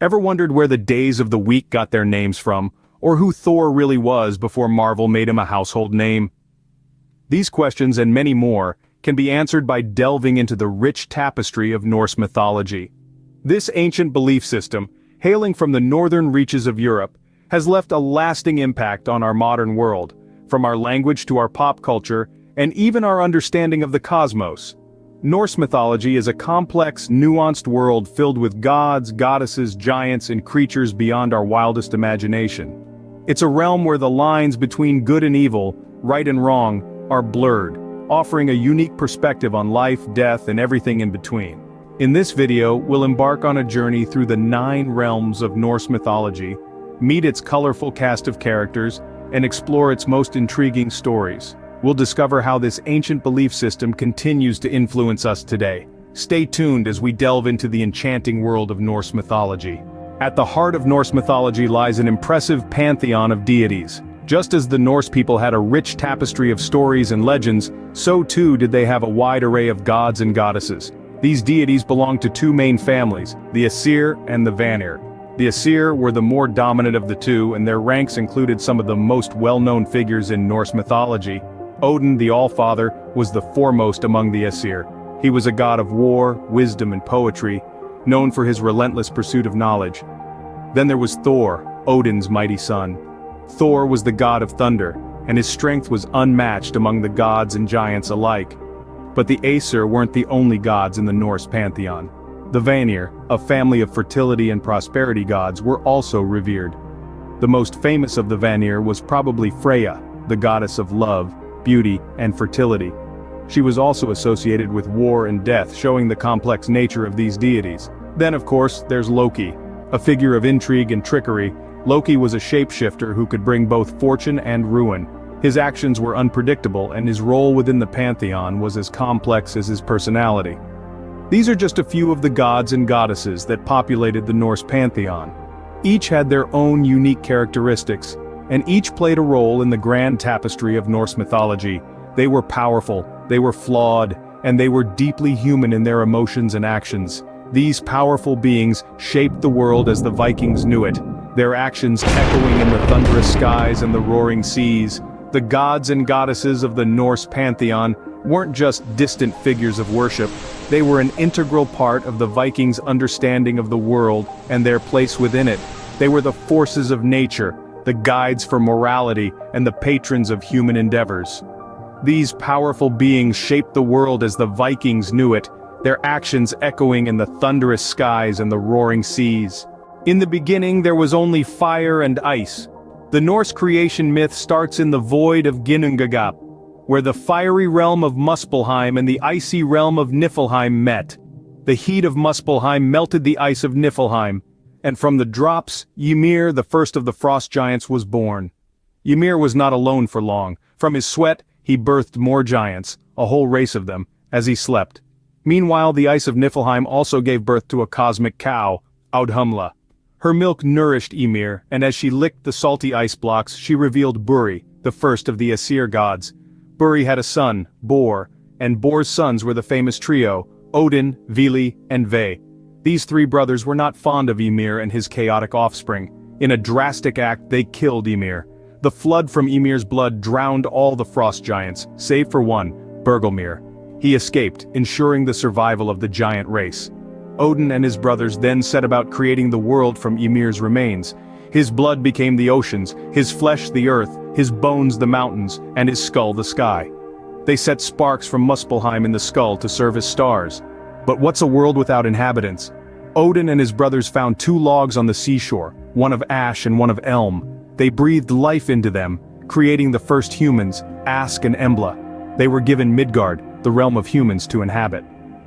Ever wondered where the days of the week got their names from, or who Thor really was before Marvel made him a household name? These questions and many more can be answered by delving into the rich tapestry of Norse mythology. This ancient belief system, hailing from the northern reaches of Europe, has left a lasting impact on our modern world, from our language to our pop culture, and even our understanding of the cosmos. Norse mythology is a complex, nuanced world filled with gods, goddesses, giants, and creatures beyond our wildest imagination. It's a realm where the lines between good and evil, right and wrong, are blurred, offering a unique perspective on life, death, and everything in between. In this video, we'll embark on a journey through the 9 realms of Norse mythology, meet its colorful cast of characters, and explore its most intriguing stories. We'll discover how this ancient belief system continues to influence us today. Stay tuned as we delve into the enchanting world of Norse mythology. At the heart of Norse mythology lies an impressive pantheon of deities. Just as the Norse people had a rich tapestry of stories and legends, so too did they have a wide array of gods and goddesses. These deities belonged to 2 main families, the Aesir and the Vanir. The Aesir were the more dominant of the two, and their ranks included some of the most well-known figures in Norse mythology. Odin, the All-Father, was the foremost among the Aesir. He was a god of war, wisdom, and poetry, known for his relentless pursuit of knowledge. Then there was Thor, Odin's mighty son. Thor was the god of thunder, and his strength was unmatched among the gods and giants alike. But the Aesir weren't the only gods in the Norse pantheon. The Vanir, a family of fertility and prosperity gods, were also revered. The most famous of the Vanir was probably Freya, the goddess of love, beauty, and fertility. She was also associated with war and death, showing the complex nature of these deities. Then of course, there's Loki. A figure of intrigue and trickery, Loki was a shapeshifter who could bring both fortune and ruin. His actions were unpredictable, and his role within the pantheon was as complex as his personality. These are just a few of the gods and goddesses that populated the Norse pantheon. Each had their own unique characteristics, and each played a role in the grand tapestry of Norse mythology. They were powerful, they were flawed, and they were deeply human in their emotions and actions. These powerful beings shaped the world as the Vikings knew it, their actions echoing in the thunderous skies and the roaring seas. The gods and goddesses of the Norse pantheon weren't just distant figures of worship, they were an integral part of the Vikings' understanding of the world and their place within it. They were the forces of nature, the guides for morality, and the patrons of human endeavors. These powerful beings shaped the world as the Vikings knew it, their actions echoing in the thunderous skies and the roaring seas. In the beginning there was only fire and ice. The Norse creation myth starts in the void of Ginnungagap, where the fiery realm of Muspelheim and the icy realm of Niflheim met. The heat of Muspelheim melted the ice of Niflheim, and from the drops, Ymir, the first of the frost giants, was born. Ymir was not alone for long. From his sweat, he birthed more giants, a whole race of them, as he slept. Meanwhile, the ice of Niflheim also gave birth to a cosmic cow, Audhumla. Her milk nourished Ymir, and as she licked the salty ice blocks, she revealed Buri, the first of the Aesir gods. Buri had a son, Bor, and Bor's sons were the famous trio, Odin, Vili, and Ve. These 3 brothers were not fond of Ymir and his chaotic offspring. In a drastic act, they killed Ymir. The flood from Ymir's blood drowned all the frost giants, save for one, Bergelmir. He escaped, ensuring the survival of the giant race. Odin and his brothers then set about creating the world from Ymir's remains. His blood became the oceans, his flesh the earth, his bones the mountains, and his skull the sky. They set sparks from Muspelheim in the skull to serve as stars. But what's a world without inhabitants? Odin and his brothers found 2 logs on the seashore, one of ash and one of elm. They breathed life into them, creating the first humans, Ask and Embla. They were given Midgard, the realm of humans, to inhabit.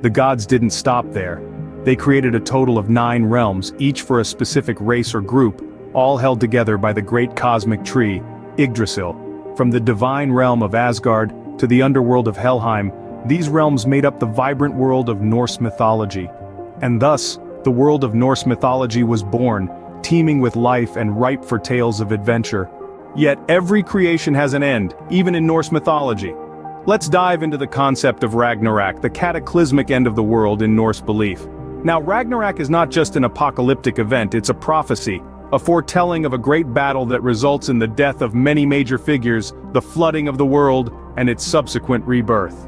The gods didn't stop there. They created a total of 9 realms, each for a specific race or group, all held together by the great cosmic tree, Yggdrasil. From the divine realm of Asgard to the underworld of Helheim, these realms made up the vibrant world of Norse mythology. And thus, the world of Norse mythology was born, teeming with life and ripe for tales of adventure. Yet every creation has an end, even in Norse mythology. Let's dive into the concept of Ragnarok, the cataclysmic end of the world in Norse belief. Now, Ragnarok is not just an apocalyptic event, it's a prophecy, a foretelling of a great battle that results in the death of many major figures, the flooding of the world, and its subsequent rebirth.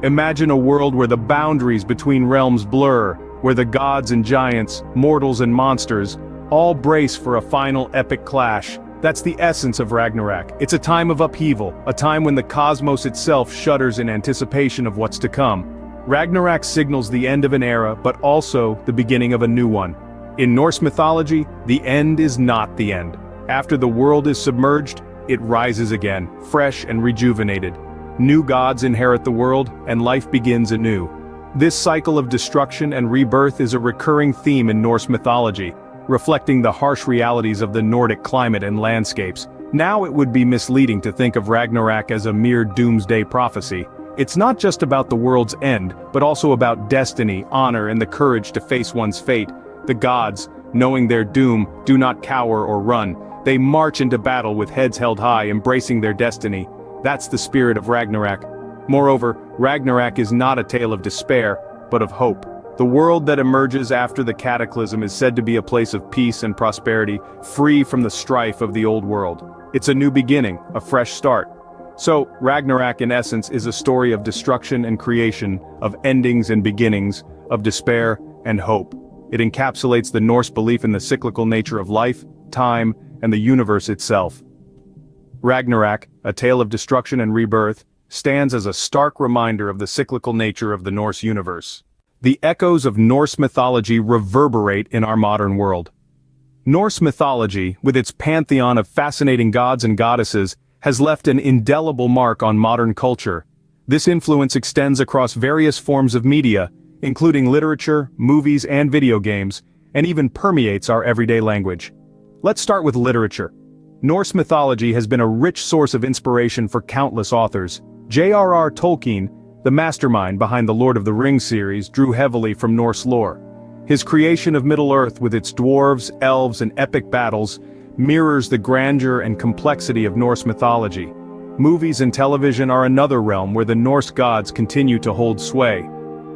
Imagine a world where the boundaries between realms blur, where the gods and giants, mortals and monsters, all brace for a final epic clash. That's the essence of Ragnarok. It's a time of upheaval, a time when the cosmos itself shudders in anticipation of what's to come. Ragnarok signals the end of an era, but also the beginning of a new one. In Norse mythology, the end is not the end. After the world is submerged, it rises again, fresh and rejuvenated. New gods inherit the world, and life begins anew. This cycle of destruction and rebirth is a recurring theme in Norse mythology, reflecting the harsh realities of the Nordic climate and landscapes. Now it would be misleading to think of Ragnarok as a mere doomsday prophecy. It's not just about the world's end, but also about destiny, honor, and the courage to face one's fate. The gods, knowing their doom, do not cower or run. They march into battle with heads held high, embracing their destiny. That's the spirit of Ragnarok. Moreover, Ragnarok is not a tale of despair, but of hope. The world that emerges after the cataclysm is said to be a place of peace and prosperity, free from the strife of the old world. It's a new beginning, a fresh start. So, Ragnarok in essence is a story of destruction and creation, of endings and beginnings, of despair and hope. It encapsulates the Norse belief in the cyclical nature of life, time, and the universe itself. Ragnarok, a tale of destruction and rebirth, stands as a stark reminder of the cyclical nature of the Norse universe. The echoes of Norse mythology reverberate in our modern world. Norse mythology, with its pantheon of fascinating gods and goddesses, has left an indelible mark on modern culture. This influence extends across various forms of media, including literature, movies, and video games, and even permeates our everyday language. Let's start with literature. Norse mythology has been a rich source of inspiration for countless authors. J.R.R. Tolkien, the mastermind behind the Lord of the Rings series, drew heavily from Norse lore. His creation of Middle-earth with its dwarves, elves, and epic battles mirrors the grandeur and complexity of Norse mythology. Movies and television are another realm where the Norse gods continue to hold sway.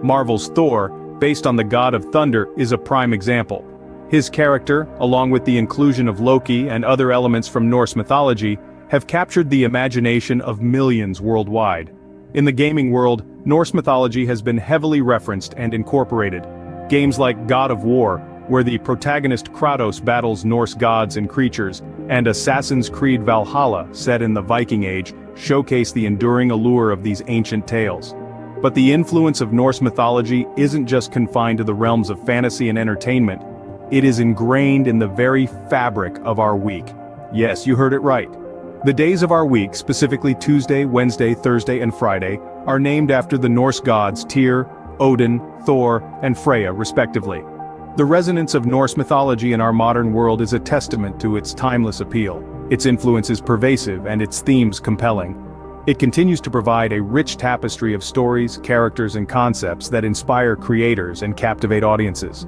Marvel's Thor, based on the god of thunder, is a prime example. His character, along with the inclusion of Loki and other elements from Norse mythology, have captured the imagination of millions worldwide. In the gaming world, Norse mythology has been heavily referenced and incorporated. Games like God of War, where the protagonist Kratos battles Norse gods and creatures, and Assassin's Creed Valhalla, set in the Viking Age, showcase the enduring allure of these ancient tales. But the influence of Norse mythology isn't just confined to the realms of fantasy and entertainment. It is ingrained in the very fabric of our week. Yes, you heard it right. The days of our week, specifically Tuesday, Wednesday, Thursday, and Friday, are named after the Norse gods Tyr, Odin, Thor, and Freya, respectively. The resonance of Norse mythology in our modern world is a testament to its timeless appeal. Its influence is pervasive and its themes compelling. It continues to provide a rich tapestry of stories, characters, and concepts that inspire creators and captivate audiences.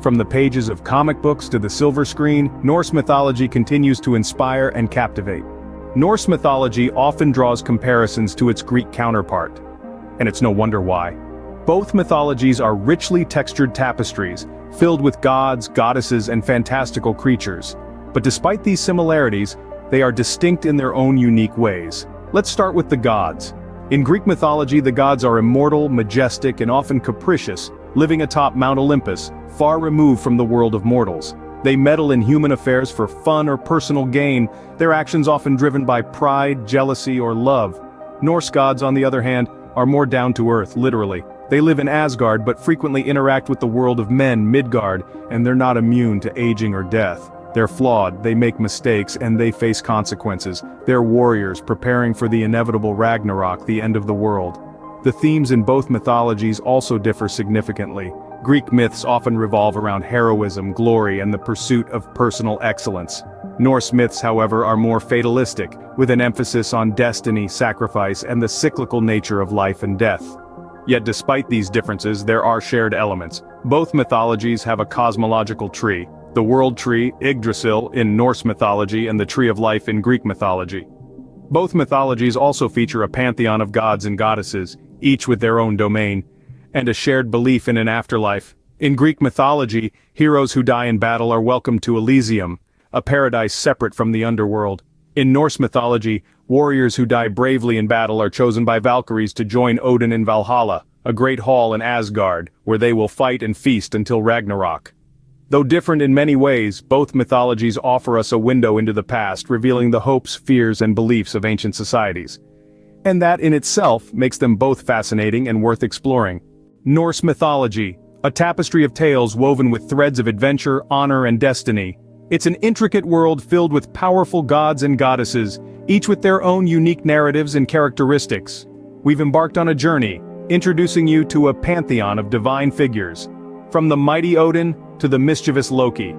From the pages of comic books to the silver screen, Norse mythology continues to inspire and captivate. Norse mythology often draws comparisons to its Greek counterpart. And it's no wonder why. Both mythologies are richly textured tapestries, filled with gods, goddesses, and fantastical creatures. But despite these similarities, they are distinct in their own unique ways. Let's start with the gods. In Greek mythology, the gods are immortal, majestic, and often capricious, living atop Mount Olympus, far removed from the world of mortals. They meddle in human affairs for fun or personal gain, their actions often driven by pride, jealousy, or love. Norse gods, on the other hand, are more down to earth, literally. They live in Asgard but frequently interact with the world of men, Midgard, and they're not immune to aging or death. They're flawed, they make mistakes, and they face consequences. They're warriors preparing for the inevitable Ragnarok, the end of the world. The themes in both mythologies also differ significantly. Greek myths often revolve around heroism, glory, and the pursuit of personal excellence. Norse myths, however, are more fatalistic, with an emphasis on destiny, sacrifice, and the cyclical nature of life and death. Yet despite these differences, there are shared elements. Both mythologies have a cosmological tree. The world tree, Yggdrasil, in Norse mythology, and the tree of life in Greek mythology. Both mythologies also feature a pantheon of gods and goddesses, each with their own domain, and a shared belief in an afterlife. In Greek mythology, heroes who die in battle are welcomed to Elysium, a paradise separate from the underworld. In Norse mythology, warriors who die bravely in battle are chosen by Valkyries to join Odin in Valhalla, a great hall in Asgard, where they will fight and feast until Ragnarok. Though different in many ways, both mythologies offer us a window into the past, revealing the hopes, fears, and beliefs of ancient societies. And that in itself makes them both fascinating and worth exploring. Norse mythology, a tapestry of tales woven with threads of adventure, honor, and destiny. It's an intricate world filled with powerful gods and goddesses, each with their own unique narratives and characteristics. We've embarked on a journey, introducing you to a pantheon of divine figures. From the mighty Odin to the mischievous Loki.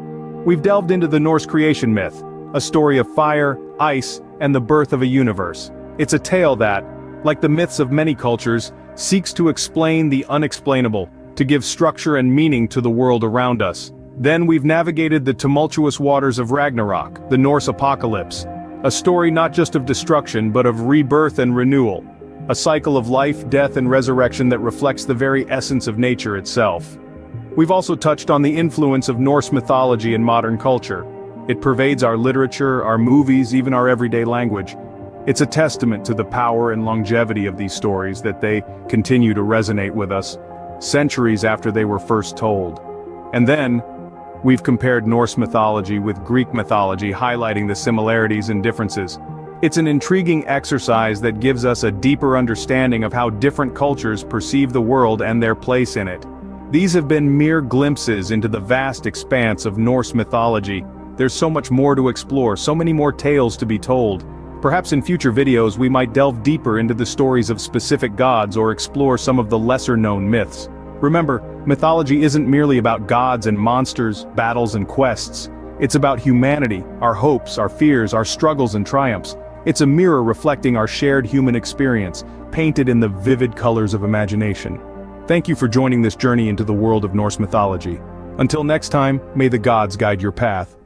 We've delved into the Norse creation myth, a story of fire, ice, and the birth of a universe. It's a tale that, like the myths of many cultures, seeks to explain the unexplainable, to give structure and meaning to the world around us. Then we've navigated the tumultuous waters of Ragnarok, the Norse apocalypse. A story not just of destruction but of rebirth and renewal. A cycle of life, death, and resurrection that reflects the very essence of nature itself. We've also touched on the influence of Norse mythology in modern culture. It pervades our literature, our movies, even our everyday language. It's a testament to the power and longevity of these stories that they continue to resonate with us, centuries after they were first told. And then, we've compared Norse mythology with Greek mythology, highlighting the similarities and differences. It's an intriguing exercise that gives us a deeper understanding of how different cultures perceive the world and their place in it. These have been mere glimpses into the vast expanse of Norse mythology. There's so much more to explore, so many more tales to be told. Perhaps in future videos we might delve deeper into the stories of specific gods or explore some of the lesser-known myths. Remember, mythology isn't merely about gods and monsters, battles and quests. It's about humanity, our hopes, our fears, our struggles and triumphs. It's a mirror reflecting our shared human experience, painted in the vivid colors of imagination. Thank you for joining this journey into the world of Norse mythology. Until next time, may the gods guide your path.